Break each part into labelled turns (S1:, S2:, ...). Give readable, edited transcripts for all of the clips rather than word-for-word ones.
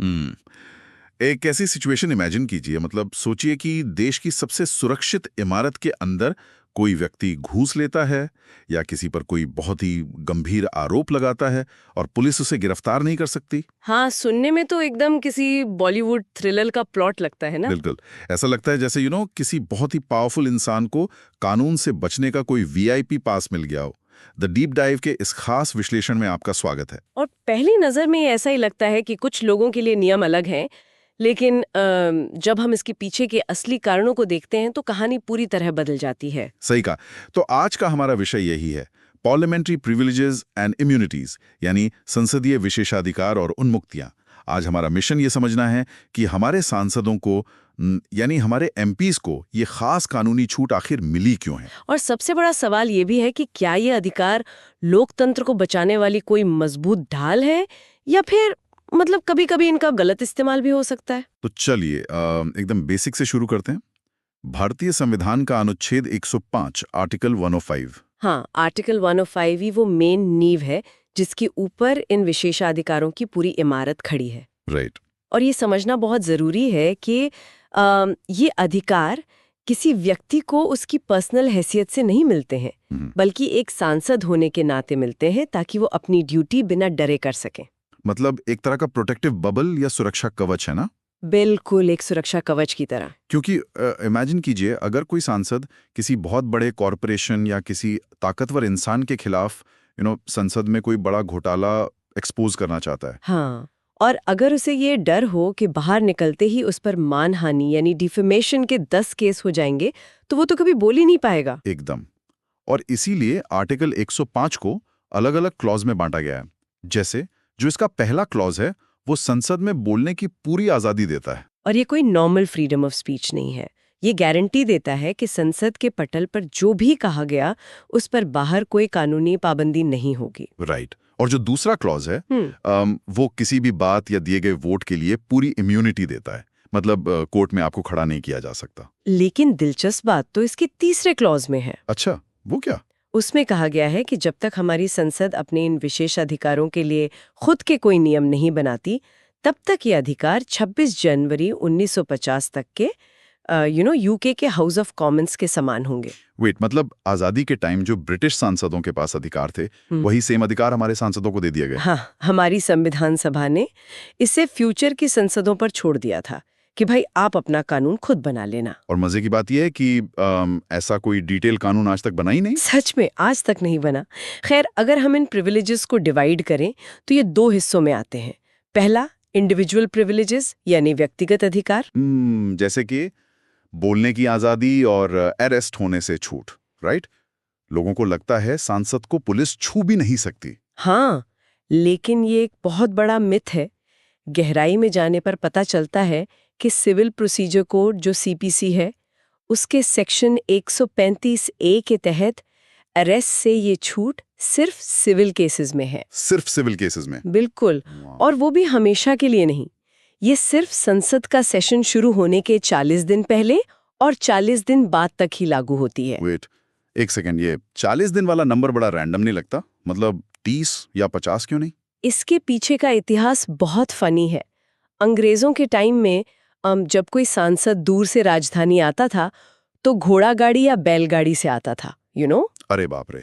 S1: हम्म। एक ऐसी situation imagine कीजिए, मतलब सोचिए कि देश की सबसे सुरक्षित इमारत के अंदर कोई व्यक्ति घूस लेता है या किसी पर कोई बहुत ही गंभीर आरोप लगाता है और पुलिस उसे गिरफ्तार नहीं कर सकती।
S2: हाँ, सुनने में तो एकदम किसी बॉलीवुड थ्रिलर का प्लॉट लगता है ना।
S1: बिल्कुल। ऐसा लगता है जैसे किसी बहुत ही पावरफुल इंसान को कानून से बचने का कोई वीआईपी पास मिल गया हो। द डीप डाइव के इस खास विश्लेषण में आपका स्वागत है।
S2: और पहली नजर में ये ऐसा ही लगता है कि कुछ लोगों के लिए नियम अलग हैं, लेकिन जब हम इसके पीछे के असली कारणों को देखते हैं तो कहानी पूरी तरह बदल जाती है।
S1: सही कहा। तो आज का हमारा विषय यही है, पार्लियामेंट्री प्रिविलेजेस एंड इम्यूनिटीज, यानी संसदीय विशेषाधिकार और उन्मुक्तियां। आज हमारा मिशन ये समझना है कि हमारे सांसदों को यानी हमारे एमपीज को ये खास कानूनी छूट आखिर मिली क्यों है।
S2: और सबसे बड़ा सवाल ये भी है कि क्या ये अधिकार लोकतंत्र को बचाने वाली कोई मजबूत ढाल है, या फिर मतलब कभी-कभी इनका गलत इस्तेमाल भी हो सकता है।
S1: तो चलिए एकदम बेसिक से शुरू करते हैं। भारतीय संविधान का अनुच्छेद 105 आर्टिकल 105।
S2: हाँ, आर्टिकल 105 ही वो मेन नींव है जिसके ऊपर इन विशेषाधिकारों की पूरी इमारत खड़ी है।
S1: राइट।
S2: और ये समझना बहुत ज़रूरी है कि ये अधिकार किसी व्यक्ति को उसकी पर्सनल हैसियत से नहीं मिलते हैं, बल्कि एक सांसद होने के नाते मिलते हैं ताकि वो अपनी ड्यूटी बिना डरे कर सकें।
S1: मतलब एक तरह का प्रोटेक्टिव बबल या सुरक्षा कवच है ना।
S2: बिल्कुल एक सुरक्षा कवच की तरह।
S1: क्योंकि इमेजिन कीजिए, अगर कोई सांसद किसी बहुत बड़े कॉरपोरेशन या किसी ताकतवर इंसान के खिलाफ संसद में कोई बड़ा घोटाला एक्सपोज करना चाहता है।
S2: हाँ, और अगर उसे ये डर हो कि बाहर निकलते ही उस पर मानहानि यानी डिफेमेशन के 10 केस हो जाएंगे, तो वो तो कभी बोल ही नहीं पाएगा।
S1: एकदम। और इसीलिए आर्टिकल 105 को अलग-अलग क्लॉज में बांटा गया है। जैसे जो इसका पहला क्लॉज है, वो संसद में बोलने की पूरी आजादी देता है।
S2: और ये कोई नॉर्मल फ्रीडम ऑफ स्पीच नहीं है। ये गारंटी देता है कि संसद के पटल पर जो भी कहा गया उस पर बाहर कोई कानूनी पाबंदी नहीं होगी।
S1: राइट। और जो दूसरा क्लॉज है,
S2: हम्म।
S1: वो किसी भी बात या दिए गए वोट के लिए पूरी इम्यूनिटी देता है। मतलब कोर्ट में आपको खड़ा नहीं किया जा सकता।
S2: लेकिन दिलचस्प बात तो इसके तीसरे क्लॉज में है।
S1: अच्छा, वो क्या?
S2: उसमें कहा गया है कि जब तक हमारी संसद अपने इन विशेष अधिकारों के लिए खुद के कोई नियम नहीं बनाती, तब तक ये अधिकार 26 जनवरी 1950 तक के यूके के हाउस ऑफ कॉमन्स के समान होंगे।
S1: वेट, मतलब आजादी के टाइम जो ब्रिटिश सांसदों के पास अधिकार थे, वही सेम अधिकार हमारे सांसदों को दे दिए गए।
S2: हाँ, हमारी संविधान सभा ने इसे फ्यूचर की संसदों पर छोड़ दिया था कि भाई आप अपना कानून खुद बना लेना।
S1: और मजे की बात यह है कि ऐसा कोई डिटेल कानून आज तक बना ही नहीं।
S2: सच में आज तक नहीं बना। खैर, अगर हम इन प्रिविलेजेस को डिवाइड करें तो ये दो हिस्सों में आते हैं। पहला, इंडिविजुअल प्रिविलेजेस यानी व्यक्तिगत अधिकार।
S1: जैसे कि बोलने की आजादी और अरेस्ट होने से छूट। राइट। लोगों को लगता है सांसद को पुलिस छू भी नहीं सकती।
S2: हाँ, लेकिन ये एक बहुत बड़ा मिथ है। गहराई में जाने पर पता चलता है कि सिविल प्रोसीजर कोड जो सीपीसी है, उसके सेक्शन 135 ए के तहत अरेस्ट से ये छूट सिर्फ सिविल केसेस में है।
S1: सिर्फ सिविल केसेस में?
S2: बिल्कुल। और वो भी हमेशा के लिए नहीं। ये सिर्फ संसद का सेशन शुरू होने के 40 दिन पहले और 40 दिन बाद तक ही लागू होती है।
S1: वेट, एक सेकेंड, ये 40 दिन वाला नंबर बड़ा रैंडम नहीं लगता? मतलब 30 या 50 क्यों नहीं?
S2: इसके पीछे का इतिहास बहुत फनी है। अंग्रेजों के टाइम में जब कोई सांसद दूर से राजधानी आता था तो घोड़ा गाड़ी या बैलगाड़ी से आता था,
S1: अरे बाप रे,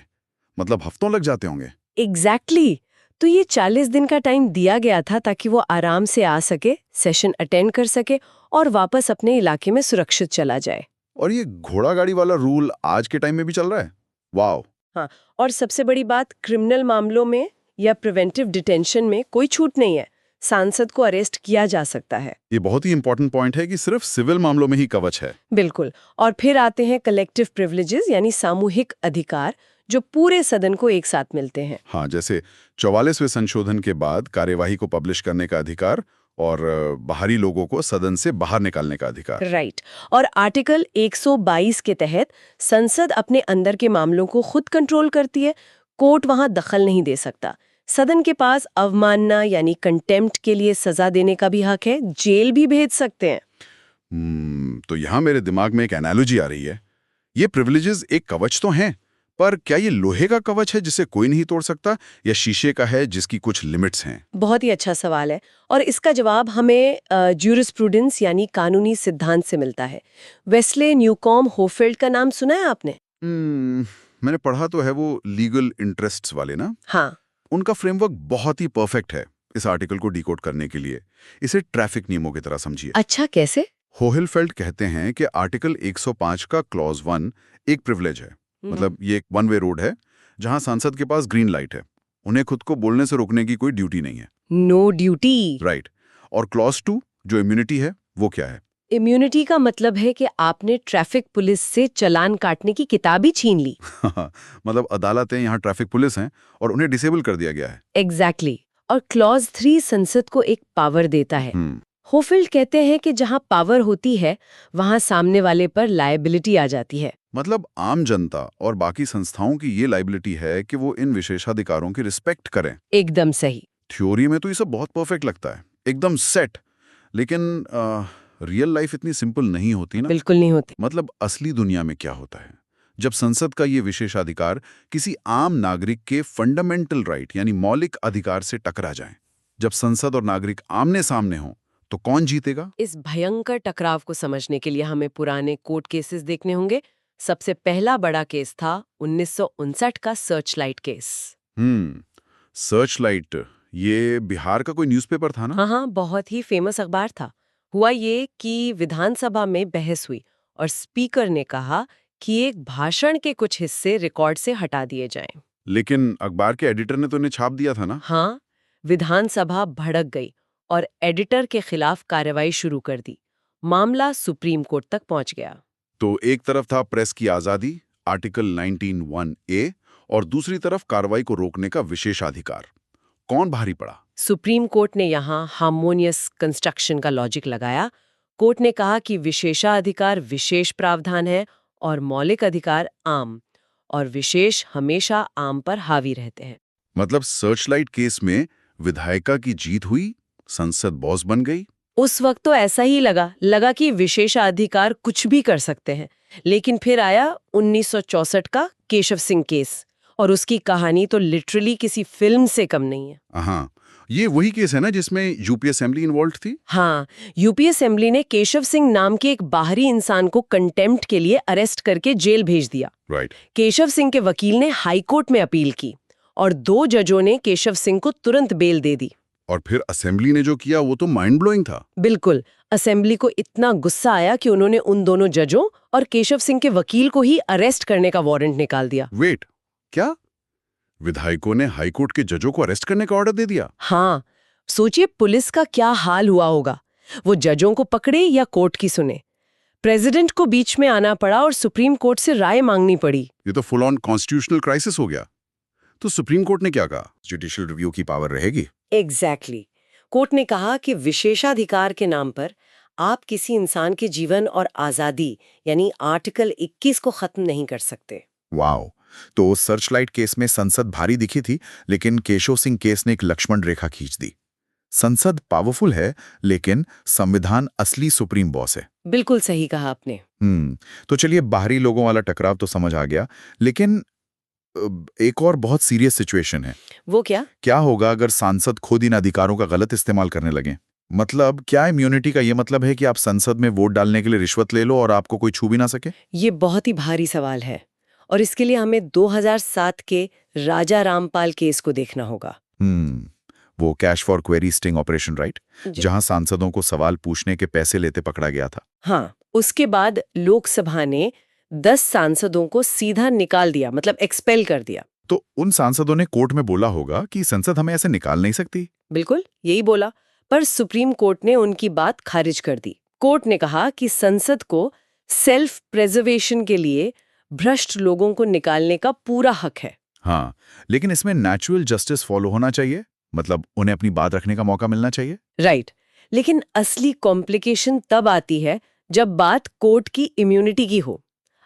S1: मतलब हफ्तों लग जाते होंगे।
S2: एग्जैक्टली। तो ये 40 दिन का टाइम दिया गया था ताकि वो आराम से आ सके, सेशन अटेंड कर सके और वापस अपने इलाके में सुरक्षित चला जाए।
S1: और ये घोड़ा गाड़ी वाला रूल आज के टाइम में भी चल रहा है? वाह।
S2: हाँ, और सबसे बड़ी बात, क्रिमिनल मामलों में या प्रिवेंटिव डिटेंशन में कोई छूट नहीं है। सांसद को अरेस्ट किया जा सकता है।
S1: ये बहुत ही इंपॉर्टेंट पॉइंट है कि सिर्फ सिविल मामलों में ही कवच है।
S2: बिल्कुल। और फिर आते हैं कलेक्टिव प्रिविलेजेस यानी सामूहिक अधिकार, जो पूरे सदन को एक साथ मिलते हैं।
S1: हाँ, जैसे 44वें संशोधन के बाद कार्यवाही को पब्लिश करने का अधिकार और बाहरी लोगों को सदन से बाहर निकालने का अधिकार।
S2: राइट। और आर्टिकल 122 के तहत संसद अपने अंदर के मामलों को खुद कंट्रोल करती है। कोर्ट वहां दखल नहीं दे सकता। सदन के पास अवमानना यानी कंटेम्प्ट के लिए सजा देने का भी हक है, जेल भी भेज सकते हैं।
S1: तो यहाँ मेरे दिमाग में एक एनालॉजी आ रही है। ये प्रिविलेजेस एक कवच तो हैं, पर क्या ये लोहे का कवच है जिसे कोई नहीं तोड़ सकता, या शीशे का है जिसकी कुछ लिमिट्स हैं?
S2: बहुत ही अच्छा सवाल है और इसका जवाब हमें ज्यूरिस्प्रूडेंस यानी कानूनी सिद्धांत से मिलता है। वेस्ले न्यूकॉम होफील्ड का नाम सुना है आपने?
S1: मैंने पढ़ा तो है, वो लीगल इंटरेस्ट्स वाले ना।
S2: हाँ।
S1: उनका फ्रेमवर्क बहुत ही परफेक्ट है इस आर्टिकल को डिकोड करने के लिए। इसे ट्रैफिक नियमों की तरह समझिए।
S2: अच्छा, कैसे?
S1: होहेलफेल्ड कहते हैं कि आर्टिकल 105 का क्लॉज 1 एक प्रिविलेज है। मतलब ये एक वन वे रोड है जहां सांसद के पास ग्रीन लाइट है, उन्हें खुद को बोलने से रोकने की कोई ड्यूटी नहीं है।
S2: No duty.
S1: राइट। और क्लॉज 2 जो इम्यूनिटी है, वो क्या है?
S2: इम्यूनिटी का मतलब है कि आपने ट्रैफिक पुलिस से चालान काटने की किताब ही छीन ली।
S1: मतलब अदालतें यहाँ ट्रैफिक पुलिस हैं और उन्हें डिसेबल कर दिया गया है।
S2: एग्जैक्टली। और क्लॉज 3 संसद को एक पावर देता है।
S1: हम्म
S2: होफील्ड कहते हैं कि जहां पावर होती है वहां सामने वाले पर लायबिलिटी आ जाती है।
S1: मतलब आम जनता और बाकी संस्थाओं की ये लाइबिलिटी है कि वो इन विशेषाधिकारों की रिस्पेक्ट करें।
S2: एकदम सही।
S1: थ्योरी में तो ये सब बहुत परफेक्ट लगता है, एकदम सेट। लेकिन रियल लाइफ इतनी सिंपल नहीं होती ना।
S2: बिल्कुल नहीं होती।
S1: मतलब असली दुनिया में क्या होता है जब संसद का ये विशेषाधिकार किसी आम नागरिक के फंडामेंटल राइट यानी मौलिक अधिकार से टकरा जाए? जब संसद और नागरिक आमने सामने हों तो कौन जीतेगा?
S2: इस भयंकर टकराव को समझने के लिए हमें पुराने कोर्ट केसेस देखने होंगे। सबसे पहला बड़ा केस था 1959 का सर्चलाइट केस।
S1: सर्चलाइट, ये बिहार का कोई न्यूज़पेपर था ना?
S2: हाँ हाँ, बहुत ही फेमस अखबार था। हुआ ये कि विधानसभा में बहस हुई और स्पीकर ने कहा कि एक भाषण के कुछ हिस्से रिकॉर्ड से हटा दिए जाएं।
S1: लेकिन अखबार के एडिटर ने तो इन्हें छाप दिया था ना?
S2: हाँ, विधानसभा भड़क गई और एडिटर के खिलाफ कार्रवाई शुरू कर दी। मामला सुप्रीम कोर्ट तक पहुंच गया।
S1: तो एक तरफ था प्रेस की आज़ादी, आर्टिकल 19(1)(a), और दूसरी तरफ कार्रवाई को रोकने का विशेषाधिकार। कौन भारी पड़ा?
S2: सुप्रीम कोर्ट ने यहाँ हार्मोनियस कंस्ट्रक्शन का लॉजिक लगाया। कोर्ट ने कहा कि विशेषाधिकार विशेष प्रावधान है और मौलिक अधिकार आम, और विशेष हमेशा आम पर हावी रहते हैं।
S1: मतलब सर्चलाइट केस में विधायिका की जीत हुई, संसद बॉस बन गई।
S2: उस वक्त तो ऐसा ही लगा कि विशेषाधिकार कुछ भी कर सकते हैं। लेकिन फिर आया 1964 का केशव सिंह केस और उसकी कहानी तो लिटरली किसी फिल्म से कम नहीं है।
S1: हाँ, ये वही केस है ना जिसमें यूपी असेंबली इन्वॉल्व थी?
S2: हाँ, यूपी असेंबली ने केशव सिंह नाम के एक बाहरी इंसान को कंटेम्प्ट के लिए अरेस्ट करके जेल भेज दिया।
S1: राइट।
S2: केशव सिंह के वकील ने हाई कोर्ट में अपील की और 2 जजों ने केशव सिंह को तुरंत बेल दे दी।
S1: और फिर असेंबली ने जो किया वो तो माइंड ब्लोइंग था।
S2: बिल्कुल। असेंबली को इतना गुस्सा आया कि उन्होंने उन दोनों जजों और केशव सिंह के वकील को ही अरेस्ट करने का वारंट निकाल दिया।
S1: वेट, क्या विधायकों ने हाईकोर्ट के जजों को अरेस्ट करने का ऑर्डर दे दिया?
S2: हाँ, सोचिए पुलिस का क्या हाल हुआ होगा। वो जजों को पकड़े या कोर्ट की सुने। प्रेसिडेंट को बीच में आना पड़ा और सुप्रीम कोर्ट से राय मांगनी पड़ी।
S1: ये तो फुल ऑन कॉन्स्टिट्यूशनल क्राइसिस हो गया। तो सुप्रीम कोर्ट ने क्या कहा? जुडिशियल रिव्यू की पावर रहेगी?
S2: एग्जैक्टली। कोर्ट ने कहा कि विशेषाधिकार के नाम पर आप किसी इंसान के जीवन और आजादी यानी आर्टिकल 21 को खत्म नहीं कर सकते।
S3: वाओ। तो सर्चलाइट केस में संसद भारी दिखी थी, लेकिन केशव सिंह केस ने एक लक्ष्मण रेखा खींच दी। संसद पावरफुल है, लेकिन संविधान असली सुप्रीम बॉस है।
S2: बिल्कुल सही कहा आपने।
S3: तो चलिए, बाहरी लोगों वाला टकराव तो समझ आ गया, लेकिन एक और बहुत सीरियस सिचुएशन है।
S2: वो क्या?
S3: क्या होगा अगर सांसद खुद इन अधिकारों का गलत इस्तेमाल करने लगे? मतलब क्या इम्यूनिटी का ये मतलब है कि आप संसद में वोट डालने के लिए रिश्वत ले लो और आपको कोई छू भी ना सके?
S2: ये बहुत ही भारी सवाल है और इसके लिए हमें 2007 के राजा रामपाल केस को देखना होगा।
S3: वो cash for query sting operation, right? जहां सांसदों को सवाल पूछने के पैसे लेते पकड़ा गया था।
S2: हाँ, उसके बाद लोकसभा ने 10 सांसदों को सीधा निकाल दिया, मतलब एक्सपेल कर दिया।
S3: तो उन सांसदों ने कोर्ट में बोला होगा कि संसद हमें ऐसे निकाल नहीं सकती।
S2: बिल्कुल यही बोला, पर सुप्रीम कोर्ट ने उनकी बात खारिज कर दी। कोर्ट ने कहा कि संसद को सेल्फ प्रिजर्वेशन के लिए भ्रष्ट लोगों को निकालने का पूरा हक है।
S3: हाँ, लेकिन इसमें नेचुरल जस्टिस फॉलो होना चाहिए, मतलब उन्हें अपनी बात रखने का मौका मिलना चाहिए।
S2: राइट। लेकिन असली कॉम्प्लिकेशन तब आती है जब बात कोर्ट की इम्यूनिटी की हो।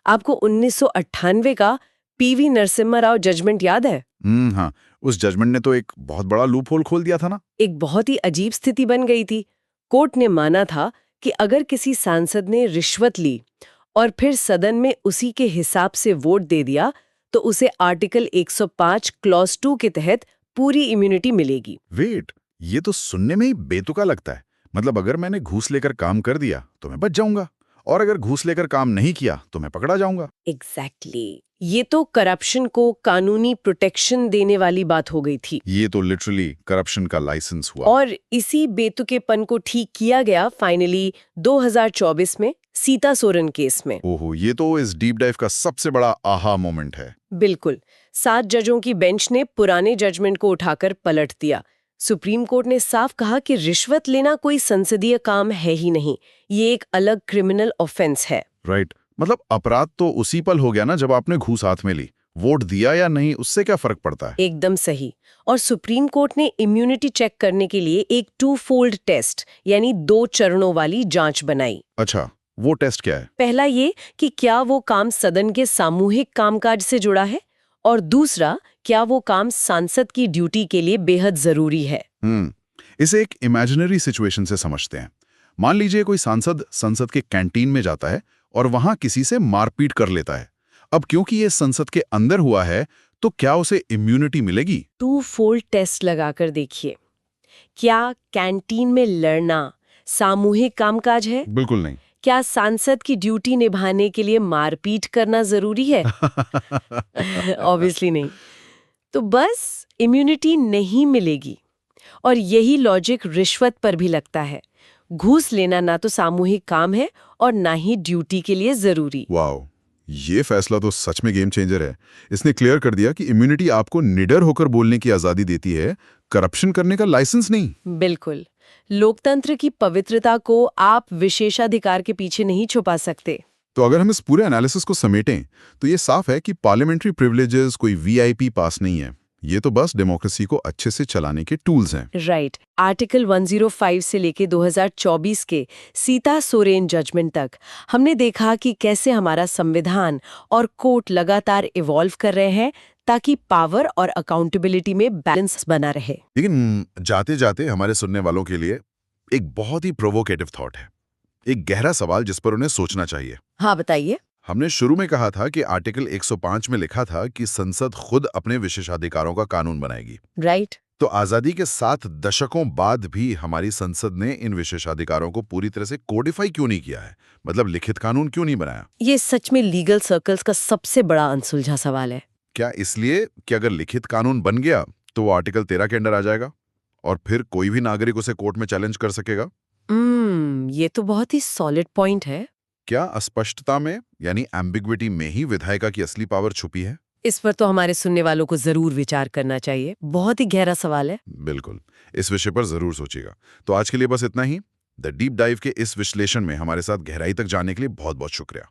S2: आपको 1998 का पीवी नरसिम्हा राव जजमेंट याद है?
S3: हाँ, उस जजमेंट ने तो एक बहुत बड़ा लूप होल खोल दिया था ना।
S2: एक बहुत ही अजीब स्थिति बन गई थी। कोर्ट ने माना था कि अगर किसी सांसद ने रिश्वत ली और फिर सदन में उसी के हिसाब से वोट दे दिया तो उसे आर्टिकल 105 क्लॉज 2 के तहत पूरी इम्यूनिटी मिलेगी।
S3: वेट, ये तो सुनने में ही बेतुका लगता है। मतलब अगर मैंने घूस लेकर काम कर दिया तो मैं बच जाऊंगा, और अगर घूस लेकर काम नहीं किया तो मैं पकड़ा जाऊंगा।
S2: एग्जैक्टली ये तो करप्शन को कानूनी प्रोटेक्शन देने वाली बात हो गई थी।
S3: ये तो लिटरली करप्शन का लाइसेंस हुआ।
S2: और इसी बेतुकेपन को ठीक किया गया फाइनली 2024 में सीता सोरेन केस में।
S3: ओहो, ये तो इस डीप डाइव का सबसे बड़ा आहा मोमेंट है।
S2: बिल्कुल, 7 जजों की बेंच ने पुराने जजमेंट को उठाकर पलट दिया। सुप्रीम कोर्ट ने साफ कहा कि रिश्वत लेना कोई संसदीय काम है ही नहीं, ये एक अलग क्रिमिनल ऑफेंस है।
S3: राइट, मतलब अपराध तो उसी पल हो गया ना जब आपने घूस हाथ में ली। वोट दिया या नहीं, उससे क्या फर्क पड़ता है?
S2: एकदम सही। और सुप्रीम कोर्ट ने इम्यूनिटी चेक करने के लिए एक 2-fold टेस्ट यानी 2 चरणों वाली जांच बनाई।
S3: अच्छा, वो टेस्ट क्या है?
S2: पहला ये कि क्या वो काम सदन के सामूहिक कामकाज से जुड़ा है, और दूसरा क्या वो काम सांसद की ड्यूटी के लिए बेहद जरूरी है।
S3: इसे एक इमेजिनरी सिचुएशन से समझते हैं। मान लीजिए कोई सांसद संसद के कैंटीन में जाता है और वहां किसी से मारपीट कर लेता है। अब क्योंकि ये संसद के अंदर हुआ है, तो क्या उसे इम्यूनिटी मिलेगी?
S2: 2-fold टेस्ट लगाकर देखिए, क्या कैंटीन में लड़ना सामूहिक कामकाज है?
S3: बिल्कुल नहीं।
S2: क्या सांसद की ड्यूटी निभाने के लिए मारपीट करना जरूरी है? ऑब्वियसली नहीं। तो बस इम्यूनिटी नहीं मिलेगी। और यही लॉजिक रिश्वत पर भी लगता है। घूस लेना ना तो सामूहिक काम है और ना ही ड्यूटी के लिए जरूरी।
S3: वाओ, ये फैसला तो सच में गेम चेंजर है। इसने क्लियर कर दिया कि इम्यूनिटी आपको निडर होकर बोलने की आजादी देती है, करप्शन करने का लाइसेंस नहीं।
S2: बिल्कुल, लोकतंत्र की पवित्रता को आप विशेषाधिकार के पीछे नहीं छुपा सकते।
S3: तो अगर हम इस पूरे एनालिसिस को समेटें तो ये साफ है कि पार्लियामेंट्री प्रिविलेजेस कोई वीआईपी पास नहीं है। ये तो बस डेमोक्रेसी को अच्छे से चलाने के टूल्स हैं।
S2: राइट। आर्टिकल 105 से लेके 2024 के सीता सोरेन जजमेंट तक हमने देखा कि कैसे हमारा संविधान और कोर्ट लगातार इवॉल्व कर रहे हैं ताकि पावर और अकाउंटेबिलिटी में बैलेंस बना रहे।
S3: लेकिन जाते जाते हमारे सुनने वालों के लिए एक बहुत ही प्रोवोकेटिव थॉट है, एक गहरा सवाल जिस पर उन्हें सोचना चाहिए।
S2: हाँ, बताइए।
S3: हमने शुरू में कहा था कि आर्टिकल 105 में लिखा था कि संसद खुद अपने विशेषाधिकारों का कानून बनाएगी।
S2: राइट।
S3: तो आजादी के 7 दशकों बाद भी हमारी संसद ने इन विशेषाधिकारों को पूरी तरह से कोडिफाई क्यों नहीं किया है? मतलब लिखित कानून क्यों नहीं बनाया?
S2: ये सच में लीगल सर्कल्स का सबसे बड़ा अनसुलझा सवाल है।
S3: क्या इसलिए कि अगर लिखित कानून बन गया तो वो आर्टिकल 13 के अंडर आ जाएगा और फिर कोई भी नागरिक उसे कोर्ट में चैलेंज कर सकेगा?
S2: ये तो बहुत ही सॉलिड पॉइंट है।
S3: क्या अस्पष्टता में यानी एम्बिग्विटी में ही विधायिका की असली पावर छुपी है?
S2: इस पर तो हमारे सुनने वालों को जरूर विचार करना चाहिए। बहुत ही गहरा सवाल है।
S3: बिल्कुल, इस विषय पर जरूर सोचिएगा। तो आज के लिए बस इतना ही। द डीप डाइव के इस विश्लेषण में हमारे साथ गहराई तक जाने के लिए बहुत बहुत शुक्रिया।